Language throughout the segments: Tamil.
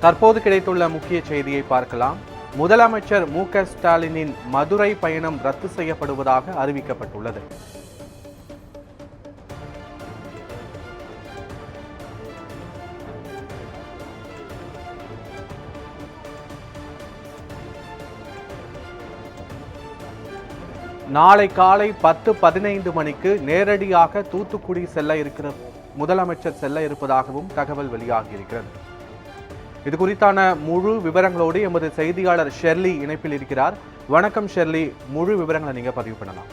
தற்போது கிடைத்துள்ள முக்கிய செய்தியை பார்க்கலாம். முதலமைச்சர் மு.க.ஸ்டாலினின் மதுரை பயணம் ரத்து செய்யப்படுவதாக அறிவிக்கப்பட்டுள்ளது. நாளை காலை 10:15 மணிக்கு நேரடியாக தூத்துக்குடி முதலமைச்சர் செல்ல இருப்பதாகவும் தகவல் வெளியாகியிருக்கிறது. இது குறித்தான முழு விவரங்களோடு எமது செய்தியாளர் ஷெர்லி இணைப்பில் இருக்கிறார். வணக்கம் ஷெர்லி, முழு விவரங்களை நீங்க பதிவு பண்ணலாம்.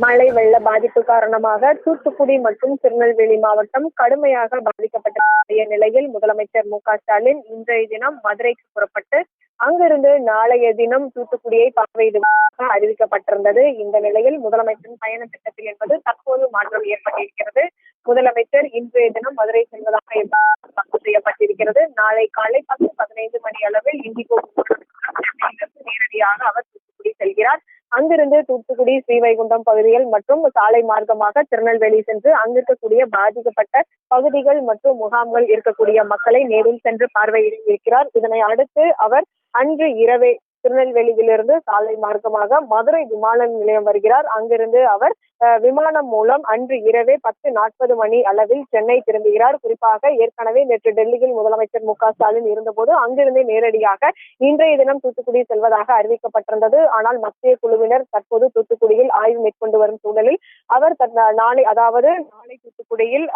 மழை வெள்ள பாதிப்பு காரணமாக தூத்துக்குடி மற்றும் திருநெல்வேலி மாவட்டம் கடுமையாக பாதிக்கப்பட்ட நிலையில் முதலமைச்சர் மு.க.ஸ்டாலின் இன்றைய தினம் மதுரைக்கு புறப்பட்டு அங்கிருந்து நாளைய தினம் தூத்துக்குடியை பார்வையிடுவதாக அறிவிக்கப்பட்டிருந்தது. இந்த நிலையில் முதலமைச்சரின் பயண திட்டத்தில் என்பது தற்போது மாற்றம் ஏற்பட்டிருக்கிறது. முதலமைச்சர் இன்றைய தினம் மதுரை செல்வதாக பதிவு செய்யப்பட்டிருக்கிறது. நாளை காலை 10:15 மணி அளவில் இண்டிகோ நேரடியாக அவர் தூத்துக்குடி செல்கிறார். அங்கிருந்து தூத்துக்குடி ஸ்ரீவைகுண்டம் பகுதிகள் மற்றும் சாலை மார்க்கமாக திருநெல்வேலி சென்று அங்கிருக்கக்கூடிய பாதிக்கப்பட்ட பகுதிகள் மற்றும் முகாம்கள் இருக்கக்கூடிய மக்களை நேரில் சென்று பார்வையிட இருக்கிறார். இதனை அடுத்து அவர் அன்று இரவே திருநெல்வேலியிலிருந்து சாலை மார்க்கமாக மதுரை விமான நிலையம் வருகிறார். அங்கிருந்து அவர் விமானம் மூலம் அன்று இரவே 10:40 மணி அளவில் சென்னை திரும்புகிறார். குறிப்பாக ஏற்கனவே நேற்று டெல்லியில் முதலமைச்சர் மு.க.ஸ்டாலின் இருந்தபோது அங்கிருந்தே நேரடியாக இன்றைய தினம் தூத்துக்குடி செல்வதாக அறிவிக்கப்பட்டிருந்தது. ஆனால் மத்திய குழுவினர் தற்போது தூத்துக்குடியில் ஆய்வு மேற்கொண்டு வரும் சூழலில் அவர் நாளை தூத்துக்குடியில்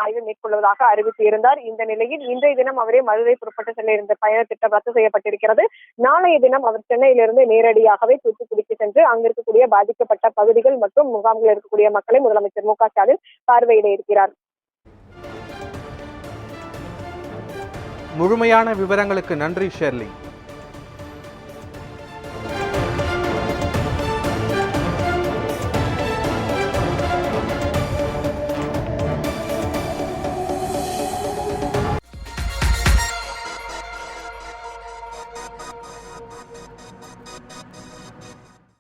ஆய்வு மேற்கொள்வதாக அறிவித்திருந்தார். இந்த நிலையில் இன்றைய தினம் அவரே மதுரை புறப்பட்டு செல்ல இருந்த பயண திட்டம் ரத்து செய்யப்பட்டிருக்கிறது. நாளைய தினம் அவர் சென்னையிலிருந்து நேரடியாகவே தூத்துக்குடிக்கு சென்று அங்கிருக்கக்கூடிய பாதிக்கப்பட்ட பகுதிகள் மற்றும் முகாம்கள் இருக்கக்கூடிய மக்களை முதலமைச்சர் மு.க.ஸ்டாலின் பார்வையிட இருக்கிறார். முழுமையான விவரங்களுக்கு நன்றி ஷெர்லி.